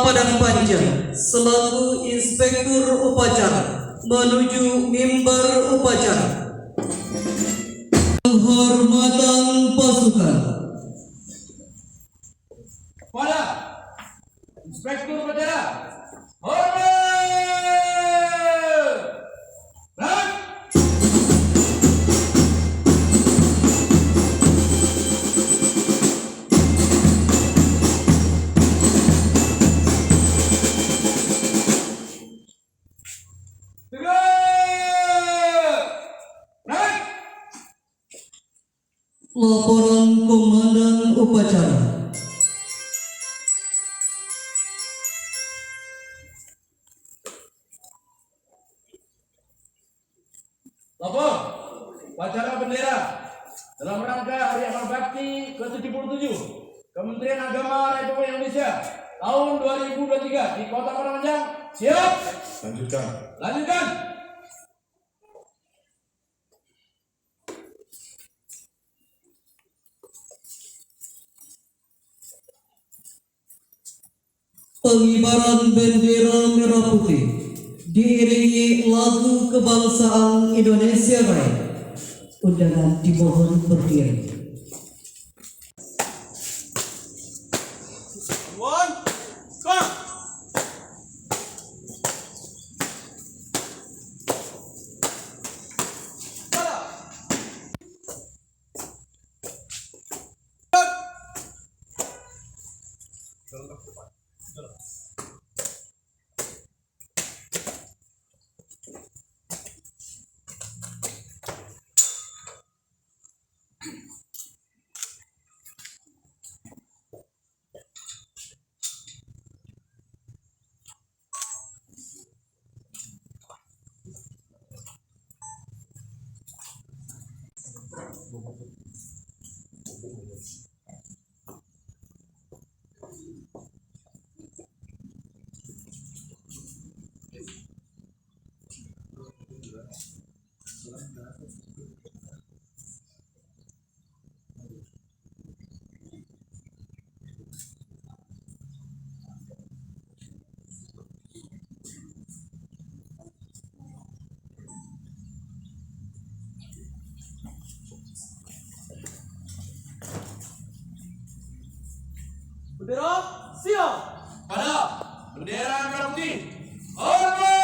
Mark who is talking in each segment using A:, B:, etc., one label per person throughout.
A: Padang Panjang selaku Inspektur Upacara menuju mimbar upacara. Penghormatan pasukan.
B: Pada Inspektur Upacara, hormat! Berang!
A: Laporan Komandan Upacara.
B: Lapor, upacara bendera dalam rangka Hari Amal Bakti ke-77 Kementerian Agama Republik Indonesia tahun 2023 di Kota Padang Panjang. Siap? Lanjutkan.
A: Pengibaran bendera merah putih diiringi lagu kebangsaan Indonesia Raya. Undangan dimohon berdiri.
B: Bendera siap. Pada bendera merah putih. Hormat!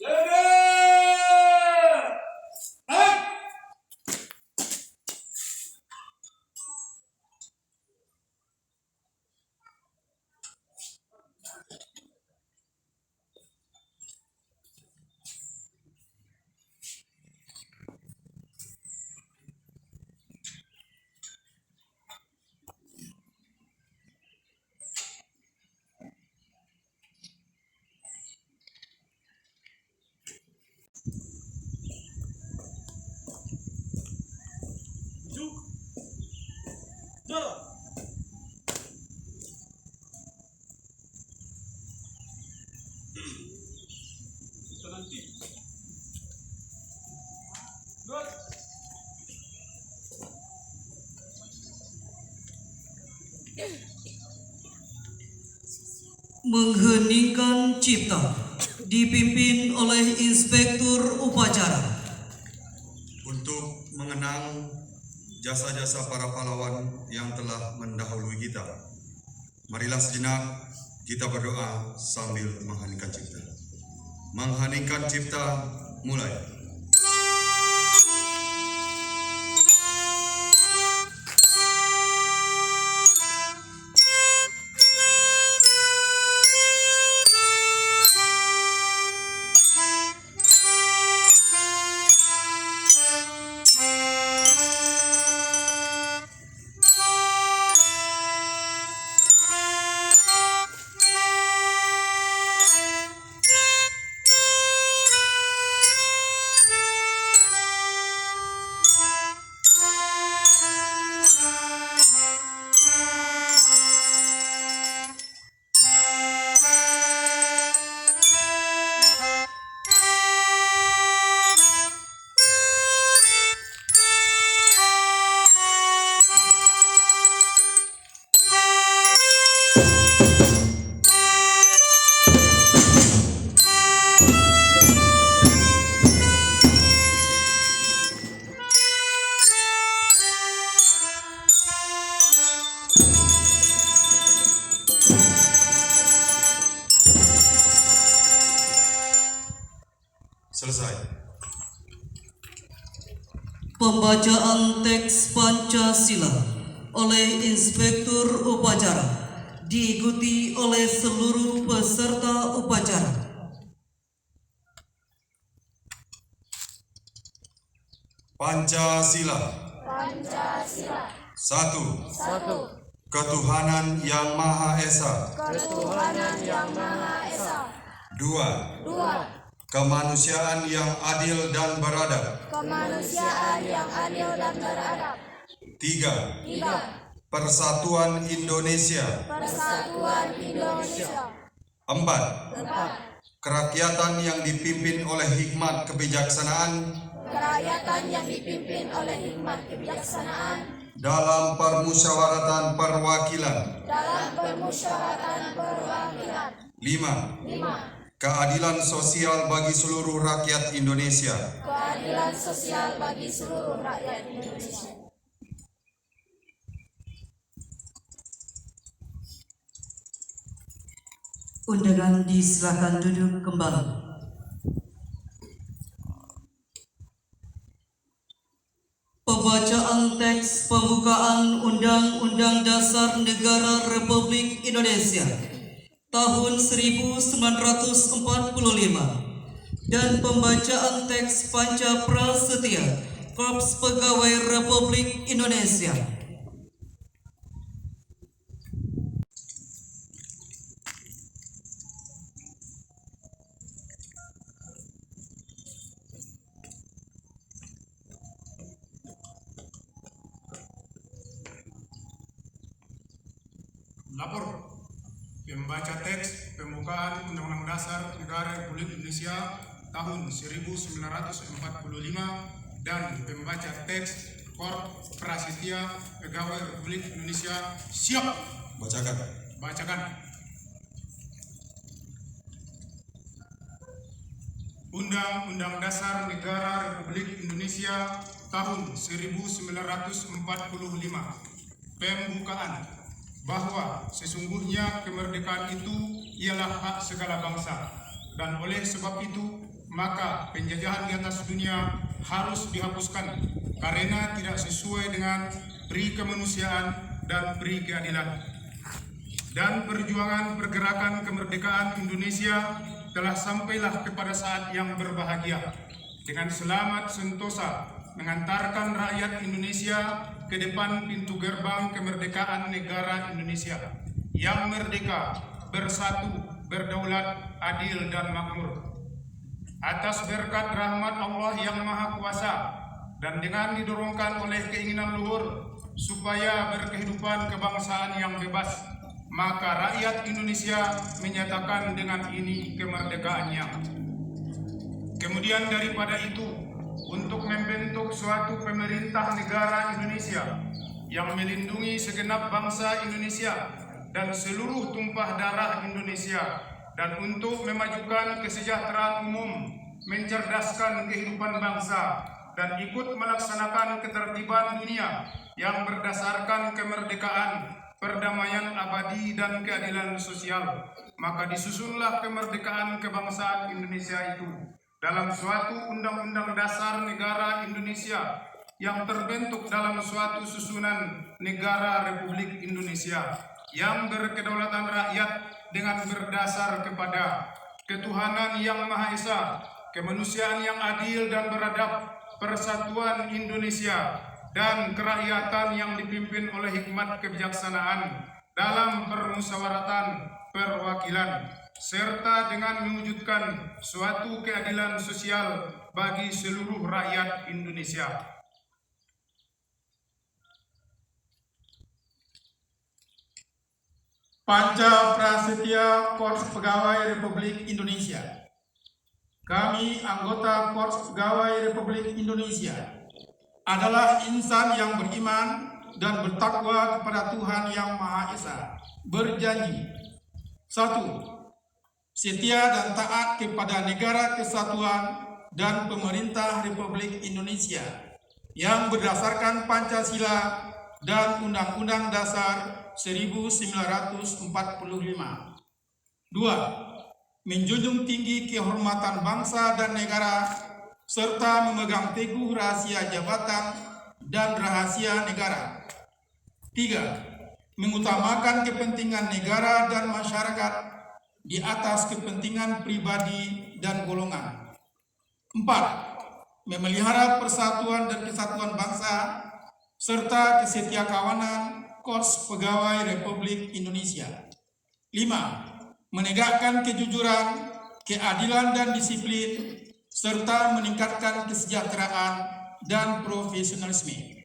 B: Berang!
A: Mengheningkan cipta dipimpin oleh Inspektur Upacara.
C: Untuk mengenang jasa-jasa para pahlawan yang telah mendahului kita, marilah sejenak kita berdoa sambil mengheningkan cipta. Mengheningkan cipta, mulai. Selesai.
A: Pembacaan teks Pancasila oleh Inspektur Upacara diikuti oleh seluruh peserta upacara.
C: Pancasila.
D: Pancasila.
C: 1. Ketuhanan Yang Maha Esa.
D: Ketuhanan Yang Maha Esa.
C: 2. Kemanusiaan yang adil dan beradab.
D: Kemanusiaan yang adil dan beradab.
C: 3. Persatuan Indonesia.
D: Persatuan Indonesia.
C: 4. Kerakyatan yang dipimpin oleh hikmat kebijaksanaan
D: Kerakyatan yang dipimpin oleh hikmat kebijaksanaan
C: dalam permusyawaratan perwakilan.
D: dalam permusyawaratan perwakilan.
C: 5. Keadilan sosial bagi seluruh rakyat Indonesia.
D: Keadilan sosial bagi seluruh rakyat Indonesia.
A: Undangan disilakan duduk kembali. Pembacaan teks pembukaan Undang-Undang Dasar Negara Republik Indonesia tahun 1945 dan pembacaan teks Panca Prasetya Korps Pegawai Republik Indonesia.
E: Lapor pembaca teks pembukaan Undang-Undang Dasar Negara Republik Indonesia tahun 1945 dan pembaca teks Korps Prasetya Pegawai Republik Indonesia siap. Bacakan. Undang-Undang Dasar Negara Republik Indonesia tahun 1945. Pembukaan. Bahwa sesungguhnya kemerdekaan itu ialah hak segala bangsa, dan oleh sebab itu maka penjajahan di atas dunia harus dihapuskan karena tidak sesuai dengan peri kemanusiaan dan peri keadilan. Dan perjuangan pergerakan kemerdekaan Indonesia telah sampailah kepada saat yang berbahagia dengan selamat sentosa mengantarkan rakyat Indonesia ke depan pintu gerbang kemerdekaan negara Indonesia yang merdeka, bersatu, berdaulat, adil dan makmur. Atas berkat rahmat Allah yang Maha Kuasa dan dengan didorongkan oleh keinginan luhur supaya berkehidupan kebangsaan yang bebas, maka rakyat Indonesia menyatakan dengan ini kemerdekaannya. Kemudian daripada itu, untuk membentuk suatu pemerintah negara Indonesia yang melindungi segenap bangsa Indonesia dan seluruh tumpah darah Indonesia, dan untuk memajukan kesejahteraan umum, mencerdaskan kehidupan bangsa, dan ikut melaksanakan ketertiban dunia yang berdasarkan kemerdekaan, perdamaian abadi, dan keadilan sosial. Maka disusunlah kemerdekaan kebangsaan Indonesia itu dalam suatu undang-undang dasar negara Indonesia yang terbentuk dalam suatu susunan negara Republik Indonesia yang berkedaulatan rakyat dengan berdasar kepada ketuhanan yang Maha Esa, kemanusiaan yang adil dan beradab, persatuan Indonesia, dan kerakyatan yang dipimpin oleh hikmat kebijaksanaan dalam permusyawaratan perwakilan, serta dengan mewujudkan suatu keadilan sosial bagi seluruh rakyat Indonesia. Panca Prasetya Korps Pegawai Republik Indonesia. Kami anggota Korps Pegawai Republik Indonesia adalah insan yang beriman dan bertakwa kepada Tuhan Yang Maha Esa. Berjanji: 1. Setia dan taat kepada Negara Kesatuan dan Pemerintah Republik Indonesia yang berdasarkan Pancasila dan Undang-Undang Dasar 1945. 2. Menjunjung tinggi kehormatan bangsa dan negara serta memegang teguh rahasia jabatan dan rahasia negara. 3. Mengutamakan kepentingan negara dan masyarakat di atas kepentingan pribadi dan golongan. 4. Memelihara persatuan dan kesatuan bangsa serta kesetiakawanan Korps Pegawai Republik Indonesia. 5. Menegakkan kejujuran, keadilan dan disiplin, serta meningkatkan kesejahteraan dan profesionalisme.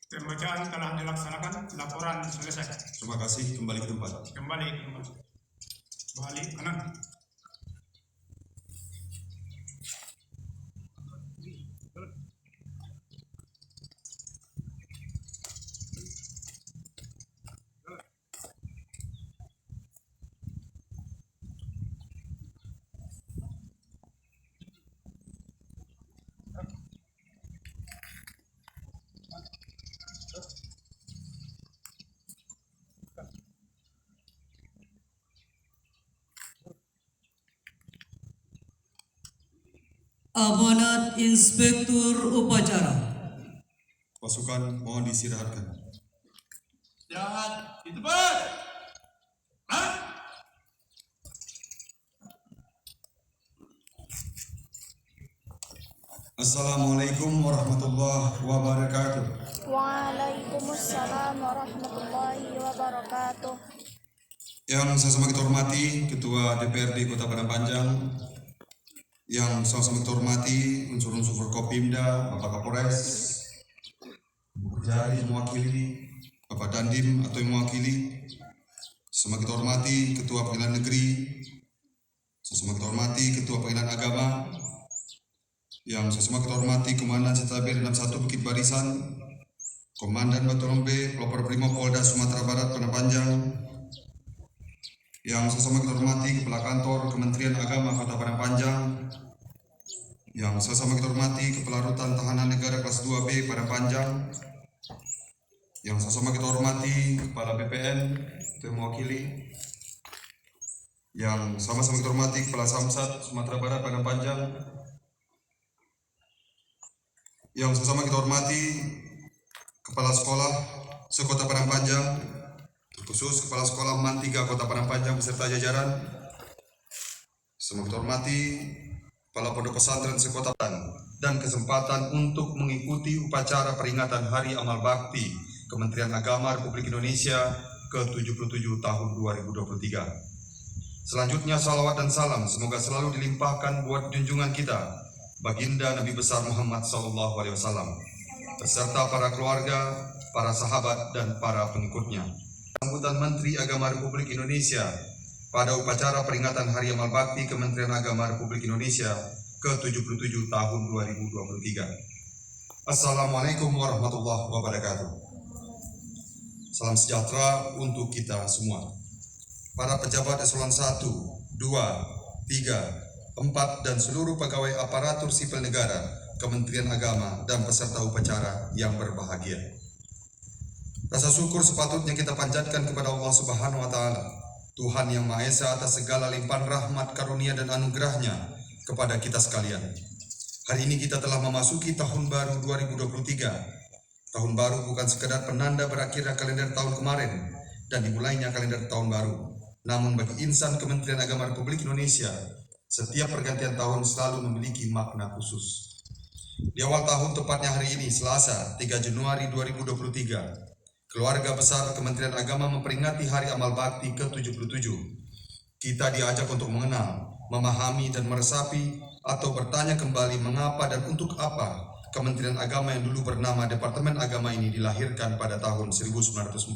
E: Pembacaan telah dilaksanakan, laporan selesai.
C: Terima kasih, kembali ke tempat.
E: Kembali ke tempat. Balik kanan.
A: Amanat Inspektur Upacara.
C: Pasukan mohon diistirahatkan.
B: Istirahat di tempat.
C: Assalamualaikum warahmatullahi wabarakatuh.
D: Waalaikumsalam warahmatullahi wabarakatuh.
C: Yang saya sama kita hormati Ketua DPRD Kota Padang Panjang, yang sama-sama kita hormati unsur-unsur Forkopimda, Bapak Kapolres, Bu Kejari mewakili, Bapak Dandim atau yang mewakili, sama kita hormati Ketua Pengadilan Negeri, sama kita hormati Ketua Pengadilan Agama, yang sama kita hormati Komandan Setabir 61 Bukit Barisan, Komandan Batalion B, Pelopor Brimob Polda Sumatera Barat Padang Panjang, yang sama kita hormati Kepala Kantor Kementerian Agama Kota Padang Panjang, yang sama kita hormati Kepala Rutan Tahanan Negara Kelas 2B Padang Panjang, yang sama kita hormati Kepala BPN yang mewakili, yang sama-sama kita hormati Kepala Samsat Sumatera Barat Padang Panjang, yang sama kita hormati Kepala Sekolah Sekota Padang Panjang, khusus Kepala Sekolah MAN 3 Kota Padang Panjang beserta jajaran. Semua kita hormati Kepala Pondok Pesantren Sekota dan kesempatan untuk mengikuti upacara peringatan Hari Amal Bakti Kementerian Agama Republik Indonesia ke-77 tahun 2023. Selanjutnya salawat dan salam semoga selalu dilimpahkan buat junjungan kita Baginda Nabi besar Muhammad SAW beserta para keluarga, para sahabat dan para pengikutnya. Sambutan Menteri Agama Republik Indonesia pada upacara peringatan Hari Amal Bakti Kementerian Agama Republik Indonesia ke-77 tahun 2023. Assalamualaikum warahmatullahi wabarakatuh. Salam sejahtera untuk kita semua. Para pejabat eselon 1, 2, 3, 4 dan seluruh pegawai aparatur sipil negara, Kementerian Agama dan peserta upacara yang berbahagia. Rasa syukur sepatutnya kita panjatkan kepada Allah Subhanahu wa taala, Tuhan yang Maha Esa atas segala limpahan rahmat, karunia dan anugerahnya kepada kita sekalian. Hari ini kita telah memasuki tahun baru 2023. Tahun baru bukan sekadar penanda berakhirnya kalender tahun kemarin dan dimulainya kalender tahun baru. Namun bagi insan Kementerian Agama Republik Indonesia, setiap pergantian tahun selalu memiliki makna khusus. Di awal tahun, tepatnya hari ini, Selasa, 3 Januari 2023, keluarga besar Kementerian Agama memperingati Hari Amal Bakti ke-77. Kita diajak untuk mengenal, memahami dan meresapi atau bertanya kembali mengapa dan untuk apa Kementerian Agama yang dulu bernama Departemen Agama ini dilahirkan pada tahun 1946.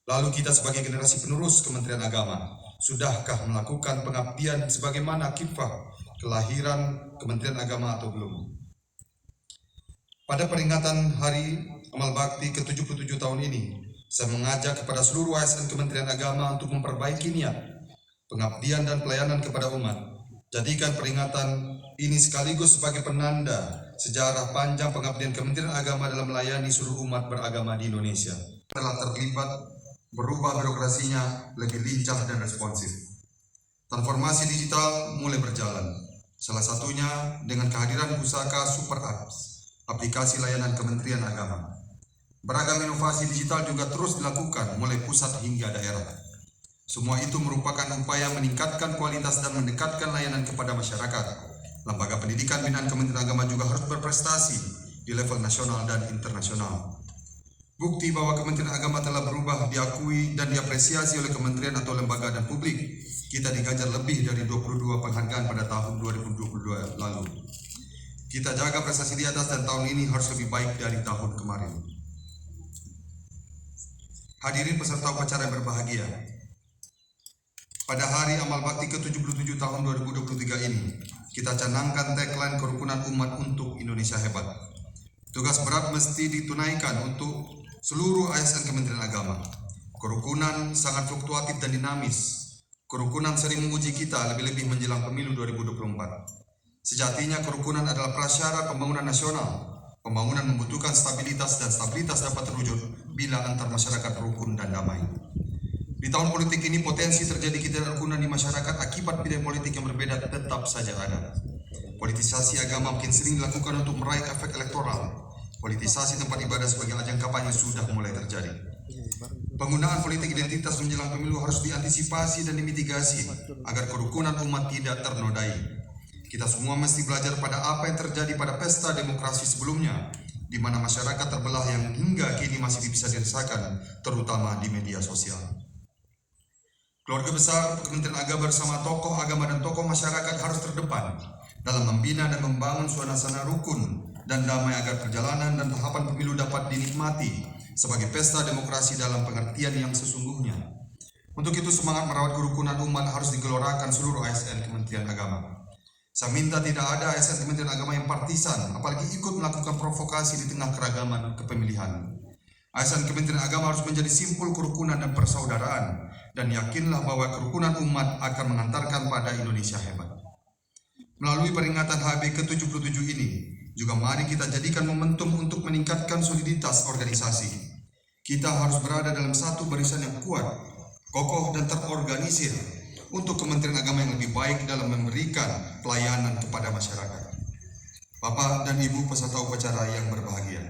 C: Lalu kita sebagai generasi penerus Kementerian Agama, sudahkah melakukan pengabdian sebagaimana kifah kelahiran Kementerian Agama atau belum? Pada peringatan Hari Amal Bakti ke-77 tahun ini, saya mengajak kepada seluruh ASN Kementerian Agama untuk memperbaiki niat, pengabdian dan pelayanan kepada umat. Jadikan peringatan ini sekaligus sebagai penanda sejarah panjang pengabdian Kementerian Agama dalam melayani seluruh umat beragama di Indonesia. Telah terlibat berubah birokrasinya lebih lincah dan responsif. Transformasi digital mulai berjalan. Salah satunya dengan kehadiran Pusaka Super Apps, aplikasi layanan Kementerian Agama. Beragam inovasi digital juga terus dilakukan mulai pusat hingga daerah. Semua itu merupakan upaya meningkatkan kualitas dan mendekatkan layanan kepada masyarakat. Lembaga pendidikan binaan Kementerian Agama juga harus berprestasi di level nasional dan internasional. Bukti bahwa Kementerian Agama telah berubah, diakui dan diapresiasi oleh kementerian atau lembaga dan publik. Kita diganjar lebih dari 22 penghargaan pada tahun 2022 lalu. Kita jaga prestasi di atas dan tahun ini harus lebih baik dari tahun kemarin. Hadirin peserta upacara yang berbahagia, pada Hari Amal Bakti ke-77 tahun 2023 ini, kita canangkan tagline kerukunan umat untuk Indonesia hebat. Tugas berat mesti ditunaikan untuk seluruh ASN Kementerian Agama. Kerukunan sangat fluktuatif dan dinamis. Kerukunan sering menguji kita lebih-lebih menjelang pemilu 2024. Sejatinya kerukunan adalah prasyarat pembangunan nasional. Pembangunan membutuhkan stabilitas dan stabilitas dapat terwujud bila antar masyarakat rukun dan damai. Di tahun politik ini potensi terjadi ketidakrukunan di masyarakat akibat pilihan politik yang berbeda tetap saja ada. Politisasi agama mungkin sering dilakukan untuk meraih efek elektoral. Politisasi tempat ibadah sebagai ajang kampanye sudah mulai terjadi. Penggunaan politik identitas menjelang pemilu harus diantisipasi dan dimitigasi agar kerukunan umat tidak ternodai. Kita semua mesti belajar pada apa yang terjadi pada pesta demokrasi sebelumnya, di mana masyarakat terbelah yang hingga kini masih bisa dirasakan, terutama di media sosial. Keluarga besar Kementerian Agama bersama tokoh agama dan tokoh masyarakat harus terdepan dalam membina dan membangun suasana rukun dan damai agar perjalanan dan tahapan pemilu dapat dinikmati sebagai pesta demokrasi dalam pengertian yang sesungguhnya. Untuk itu semangat merawat kerukunan umat harus digelorakan seluruh ASN Kementerian Agama. Saya minta tidak ada ASN Kementerian Agama yang partisan, apalagi ikut melakukan provokasi di tengah keragaman kepemilihan. ASN Kementerian Agama harus menjadi simpul kerukunan dan persaudaraan, dan yakinlah bahwa kerukunan umat akan mengantarkan pada Indonesia hebat. Melalui peringatan HB ke-77 ini, juga mari kita jadikan momentum untuk meningkatkan soliditas organisasi. Kita harus berada dalam satu barisan yang kuat, kokoh dan terorganisir untuk Kementerian Agama yang lebih baik dalam memberikan pelayanan kepada masyarakat. Bapak dan Ibu peserta upacara yang berbahagia,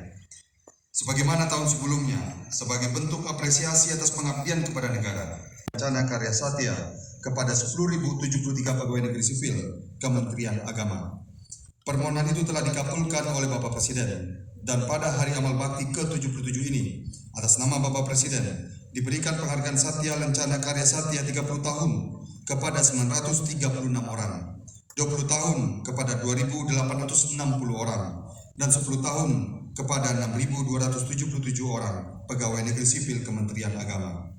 C: sebagaimana tahun sebelumnya, sebagai bentuk apresiasi atas pengabdian kepada negara, Rencana Karya Satya kepada 10.073 pegawai negeri sipil Kementerian Agama. Permohonan itu telah dikabulkan oleh Bapak Presiden, dan pada Hari Amal Bakti ke-77 ini, atas nama Bapak Presiden, diberikan penghargaan Satya Lencana Karya Satya 30 tahun kepada 936 orang, 20 tahun kepada 2.860 orang, dan 10 tahun kepada 6.277 orang pegawai negeri sipil Kementerian Agama.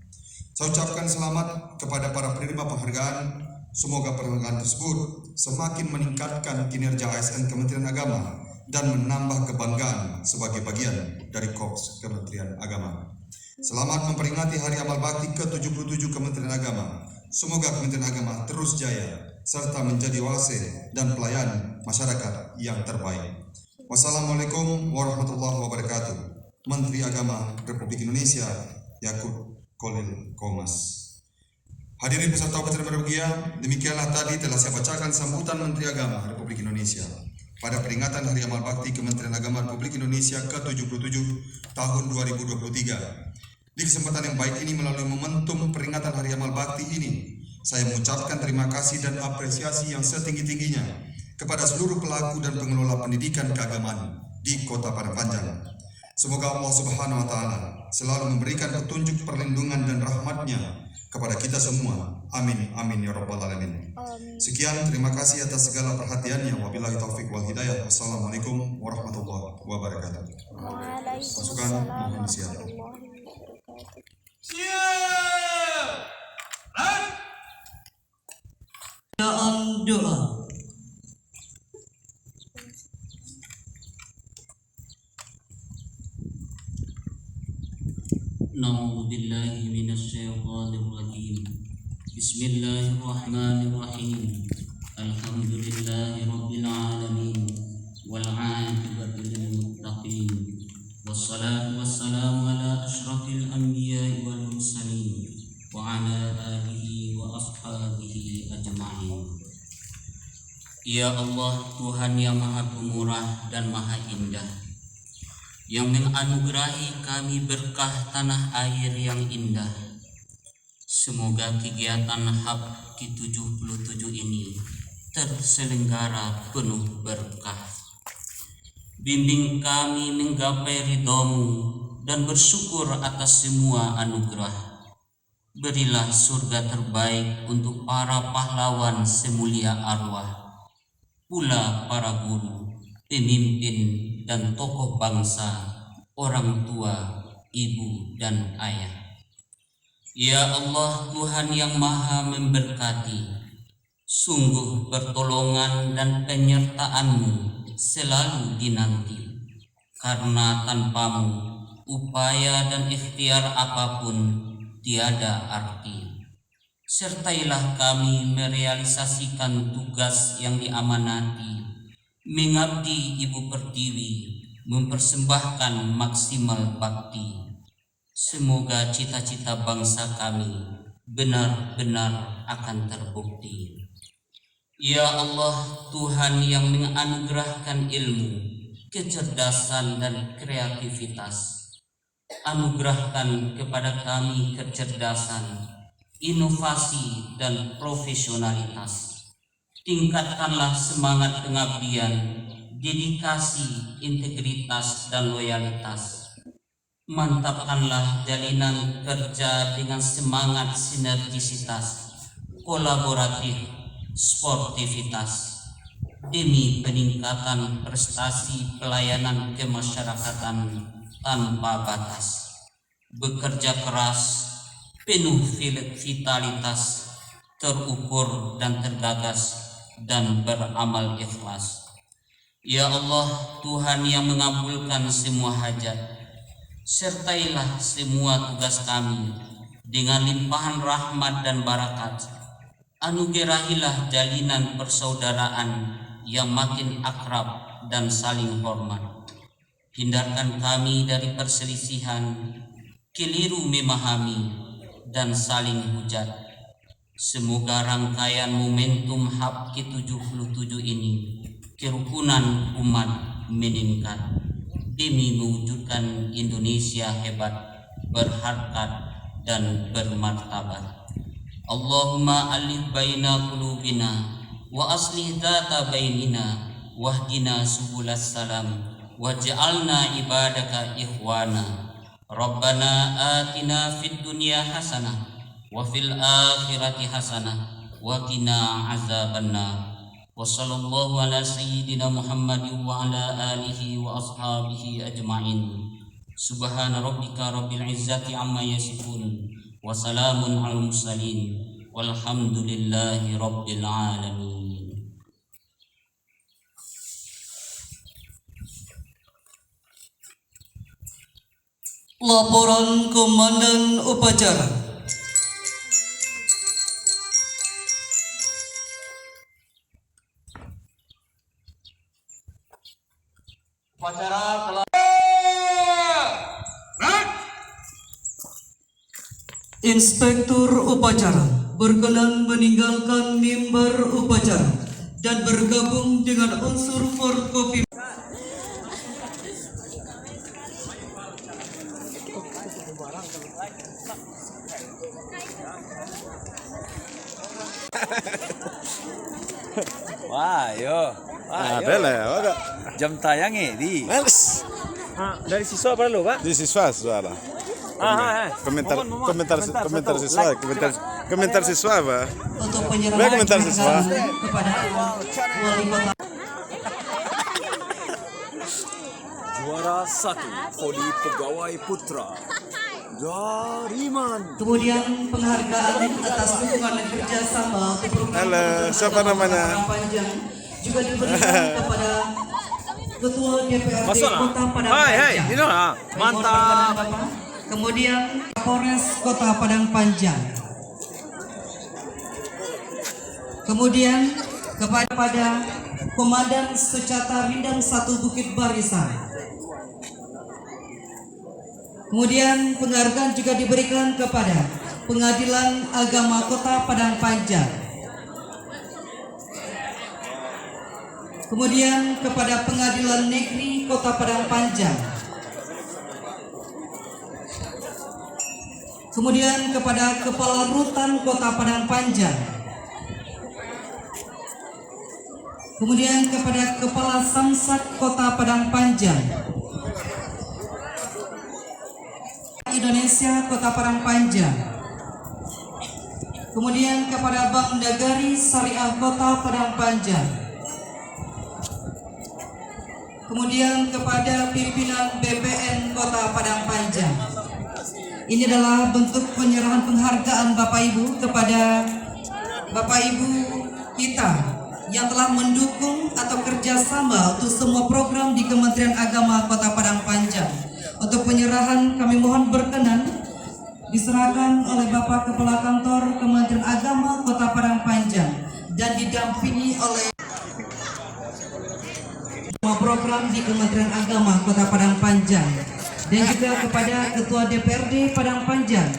C: Saya ucapkan selamat kepada para penerima penghargaan. Semoga penghargaan tersebut semakin meningkatkan kinerja ASN Kementerian Agama dan menambah kebanggaan sebagai bagian dari Korps Kementerian Agama. Selamat memperingati Hari Amal Bakti ke-77 Kementerian Agama. Semoga Kementerian Agama terus jaya serta menjadi wase dan pelayan masyarakat yang terbaik. Wassalamualaikum warahmatullahi wabarakatuh. Menteri Agama Republik Indonesia Yakut Kolil Komas. Hadirin peserta upacara berbahagia, demikianlah tadi telah saya bacakan sambutan Menteri Agama Republik Indonesia pada peringatan Hari Amal Bakti Kementerian Agama Republik Indonesia ke-77 tahun 2023. Di kesempatan yang baik ini melalui momentum peringatan Hari Amal Bakti ini, saya mengucapkan terima kasih dan apresiasi yang setinggi-tingginya kepada seluruh pelaku dan pengelola pendidikan keagamaan di Kota Padang Panjang. Semoga Allah Subhanahu wa Ta'ala selalu memberikan petunjuk, perlindungan dan rahmat-Nya kepada kita semua. Amin, amin ya rabbal alamin. Sekian, terima kasih atas segala perhatiannya. Wabillahi taufik wal hidayah. Wassalamualaikum warahmatullahi wabarakatuh. Pasukan mohon disiapkan.
B: Siap. Run.
A: Doa. Na'udzu billahi minasyaitonir rajim. Bismillahirrahmanirrahim. Alhamdulillahirabbil alamin wal 'aqibatu lil muttaqin. Wassalatu wassalamu ala asyrafil anbiya'i wal mursalin wa ala alihi wa ashabihi ajma'in. Ya Allah, Tuhan yang Maha Pemurah dan Maha Indah, yang menganugerahi kami berkah tanah air yang indah. Semoga kegiatan HAB ke-77 ini terselenggara penuh berkah. Bimbing kami menggapai ridha-Mu dan bersyukur atas semua anugerah. Berilah surga terbaik untuk para pahlawan semulia arwah, pula para guru, pemimpin dan tokoh bangsa, orang tua, ibu dan ayah. Ya Allah, Tuhan yang Maha memberkati, sungguh pertolongan dan penyertaan-Mu selalu dinanti. Karena tanpa-Mu, upaya dan ikhtiar apapun tiada arti. Sertailah kami merealisasikan tugas yang diamanati, mengabdi Ibu Pertiwi, mempersembahkan maksimal bakti. Semoga cita-cita bangsa kami benar-benar akan terbukti. Ya Allah, Tuhan yang menganugerahkan ilmu, kecerdasan dan kreativitas, anugerahkan kepada kami kecerdasan, inovasi dan profesionalitas. Tingkatkanlah semangat pengabdian, dedikasi, integritas dan loyalitas. Mantapkanlah jalinan kerja dengan semangat sinergisitas, kolaboratif, sportivitas, demi peningkatan prestasi pelayanan kemasyarakatan tanpa batas. Bekerja keras, penuh vitalitas, terukur dan tergagas, dan beramal ikhlas. Ya Allah, Tuhan yang mengabulkan semua hajat, sertailah semua tugas kami dengan limpahan rahmat dan barakat. Anugerahilah jalinan persaudaraan yang makin akrab dan saling hormat. Hindarkan kami dari perselisihan, keliru memahami, dan saling hujat. Semoga rangkaian momentum HAB ke-77 ini kerukunan umat meningkat demi mewujudkan Indonesia hebat, berharkat dan bermartabat. Allahumma alif baina qulubina wa aslih dzata bainina wahdina subulas salam waj'alna ibadaka ikhwana. Rabbana atina fid dunya hasanah wa fil akhirati hasanah wa qina azabannar. Wa sallallahu ala sayyidina Muhammadin wa ala alihi wa ashabihi ajma'in. Subhana rabbika rabbil izzati amma yasifun wa salamun alal mursalin walhamdulillahi rabbil alamin.
F: Laporan Komandan Upacara. Inspektur upacara berkenan meninggalkan mimbar upacara dan bergabung dengan unsur Forkopimda.
B: Wah, yo.
G: Ada lah, ada.
B: Jam tayangnya di.
G: Males.
B: Dari siswa apa lu, Pak?
G: Di siswa suara. Komentar siswa, komentar siswa apa?
F: Untuk
G: Baik,
F: penyerahan
G: komentar siswa.
F: kepada wali kota.
B: Juara 1 Voli Pegawai Putra. Dariman.
F: Kemudian penghargaan atas dukungan dan kerjasama untuk program
G: Halo, siapa namanya?
F: Panjang juga diberikan kepada Ketua DPRD Kota Padang Panjang.
B: Mantap.
F: Kemudian Kapolres Kota Padang Panjang. Kemudian kepada Komandan Secata Rindam 1 Bukit Barisan. Kemudian penghargaan juga diberikan kepada Pengadilan Agama Kota Padang Panjang. Kemudian kepada Pengadilan Negeri Kota Padang Panjang. Kemudian kepada Kepala Rutan Kota Padang Panjang. Kemudian kepada Kepala Samsat Kota Padang Panjang. Indonesia Kota Padang Panjang. Kemudian kepada Bank Nagari Syariah Kota Padang Panjang. Kemudian kepada pimpinan BPN Kota Padang Panjang. Ini adalah bentuk penyerahan penghargaan Bapak Ibu kepada Bapak Ibu kita yang telah mendukung atau kerjasama untuk semua program di Kementerian Agama Kota Padang Panjang. Untuk penyerahan kami mohon berkenan diserahkan oleh Bapak Kepala Kantor Kementerian Agama Kota Padang Panjang dan didampingi oleh semua program di Kementerian Agama Kota Padang Panjang dan juga kepada Ketua DPRD Padang Panjang.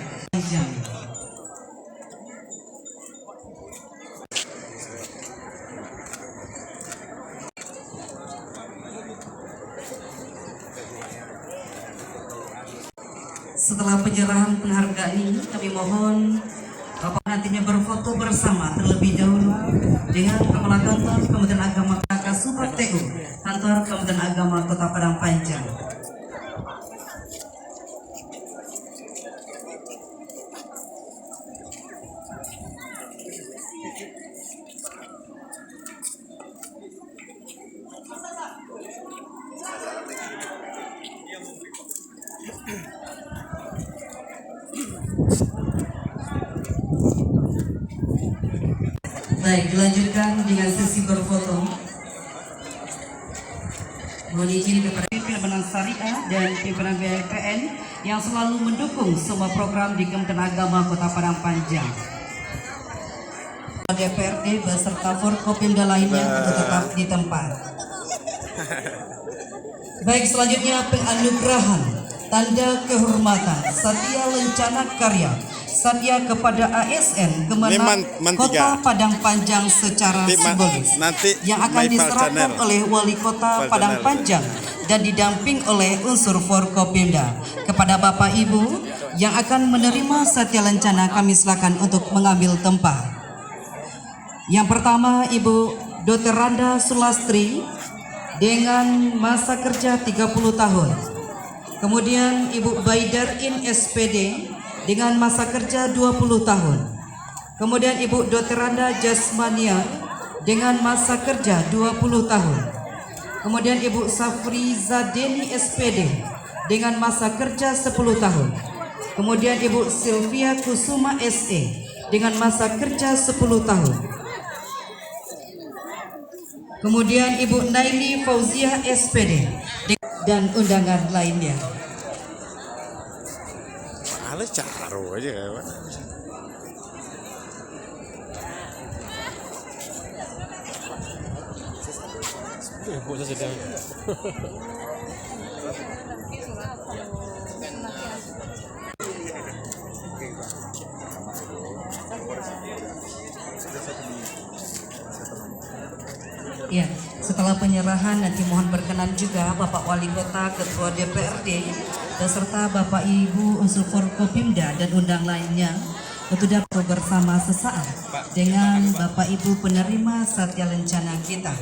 F: Setelah penyerahan penghargaan ini, kami mohon Bapak nantinya berfoto bersama terlebih dahulu dengan Kepala Kantor Kementerian Agama Kasubag TU, Kantor Kementerian Agama Kota Padang Panjang. Baik, dilanjutkan dengan sesi berfoto. Mohon izin kepada pimpinan Syariah dan pimpinan BPN yang selalu mendukung semua program di Kementerian Agama Kota Padang Panjang. DPRD beserta Forkopimda lainnya untuk tetap di tempat. Baik, selanjutnya penganugerahan tanda kehormatan Satya Lencana Karya Satya kepada ASN Kemenang Kota Padang Panjang secara simbolis yang akan diserahkan oleh Wali Kota Padang Panjang dan didamping oleh unsur Forkopimda. Kepada Bapak Ibu yang akan menerima Satya Lencana, kami silakan untuk mengambil tempat. Yang pertama Ibu Dr. Randa Sulastri dengan masa kerja 30 tahun. Kemudian Ibu Baidarin SPD dengan masa kerja 20 tahun. Kemudian Ibu Dr. Randa Jasmania dengan masa kerja 20 tahun. Kemudian Ibu Safri Zadeni SPD dengan masa kerja 10 tahun. Kemudian Ibu Sylvia Kusuma SE dengan masa kerja 10 tahun. Kemudian Ibu Naili Fauziah SPD dan undangan lainnya.
G: Malah caro aja kayak.
F: Ya, setelah penyerahan nanti mohon berkenan juga Bapak Wali Kota, Ketua DPRD, beserta Bapak Ibu unsur Forkopimda dan undang lainnya untuk dapat bersama sesaat dengan Bapak Ibu penerima Satya Lencana kita.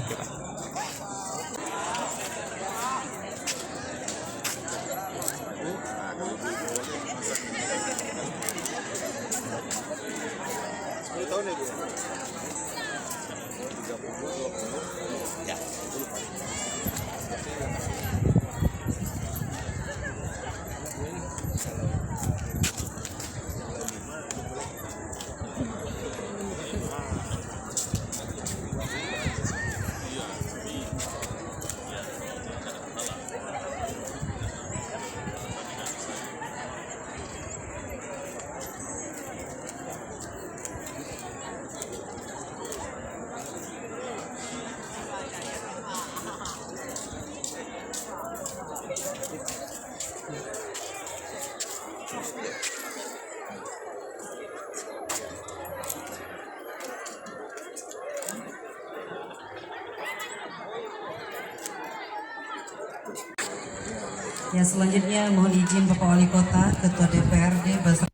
F: Ya, selanjutnya mohon izin Bapak Wali Kota, Ketua DPRD beserta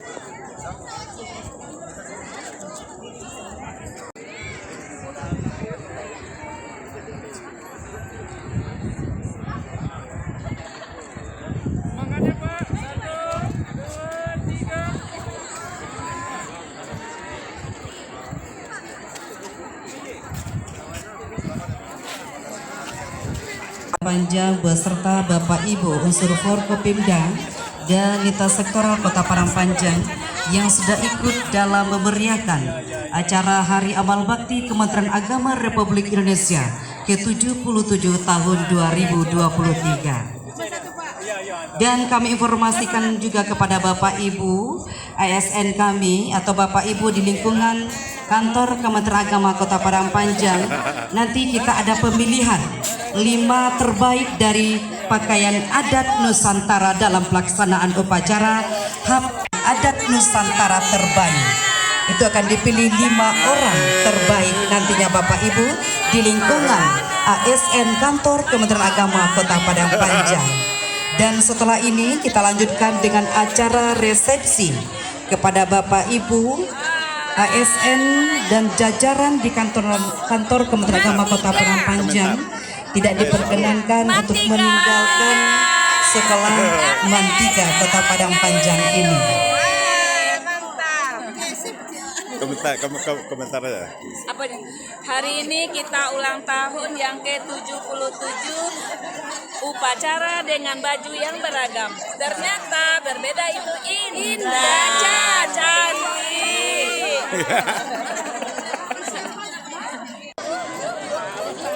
F: Panjang beserta Bapak Ibu unsur Forkopimda dan Lintas Sektoral Kota Padang Panjang yang sudah ikut dalam memeriahkan acara Hari Amal Bakti Kementerian Agama Republik Indonesia ke-77 tahun 2023. Dan kami informasikan juga kepada Bapak Ibu ASN kami atau Bapak Ibu di lingkungan kantor Kementerian Agama Kota Padang Panjang, nanti kita ada pemilihan 5 terbaik dari pakaian adat Nusantara dalam pelaksanaan upacara HAP adat Nusantara terbaik. Itu akan dipilih 5 orang terbaik nantinya Bapak Ibu di lingkungan ASN kantor Kementerian Agama Kota Padang Panjang. Dan setelah ini kita lanjutkan dengan acara resepsi kepada Bapak Ibu ASN dan jajaran di kantor Kementerian Agama Kota Padang Panjang tidak diperkenankan untuk meninggalkan sekolah Mantiga Kota Padang Panjang ini.
G: Komentar aja.
H: Apa nih? Hari ini kita ulang tahun yang ke-77 upacara dengan baju yang beragam. Ternyata berbeda itu indah, cantik.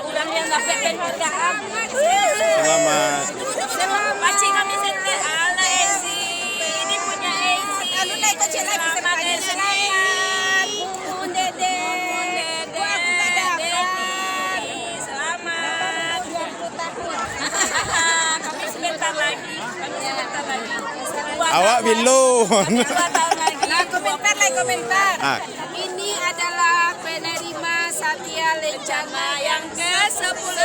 H: Ulang yang dapat penghargaan.
G: Selamat.
H: Paci kami sente ala Ezi. Ini punya Ezi. Selamat Ezi.
G: Awak bilon.
H: Komentar.
G: Ah.
H: Ini adalah penerima Satya Lencana yang ke-10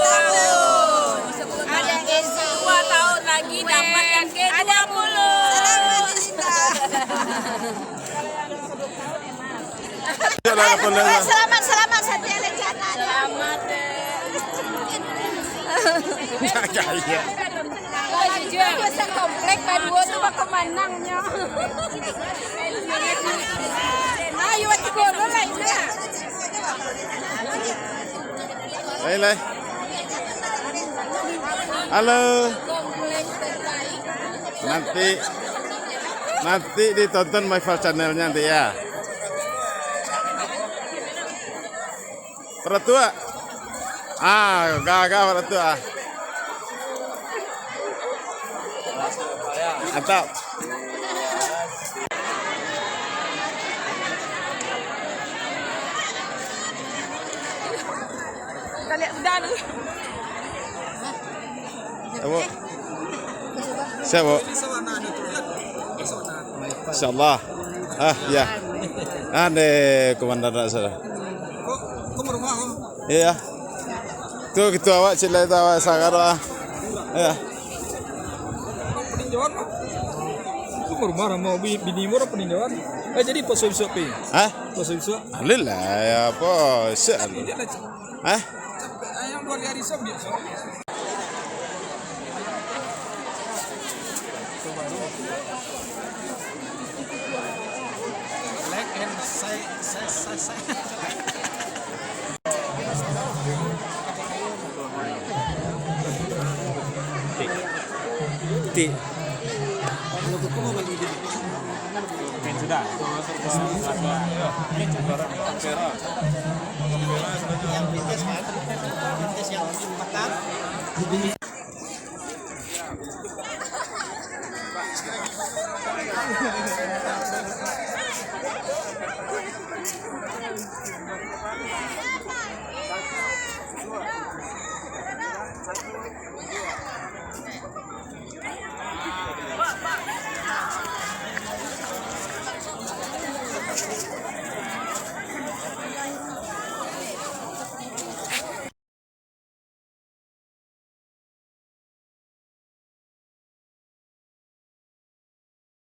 H: tahun. Ada Ezi 2 tahun lagi dapat yang ke-20.
D: Selamat Satya Lencana.
H: Selamat.
D: Biasa komplek Padua tuh bakal menangnya. Ayo waktu golo lainnya.
G: Lai. Halo. Nanti ditonton MyFile channelnya nanti ya. Pertua. Gak pertua. Mantap.
H: lihat udah lu.
G: Bu. Siap, Bu. Insyaallah. Ah, ya. Ane komandan saya.
B: Kok rumah kok?
G: Iya. Tuh gitu awak cilai tu awak sangar ah. Ya.
B: Peninjauan kok. Kok rumah mau bini murah peninjauan. Jadi posok-posok pi.
G: Hah?
B: Posok-posok.
G: Alhamdulillah ya apa sel. Hah?
B: Ayam 2 hari sob dia. Like and say. Tik. Sudah. Yang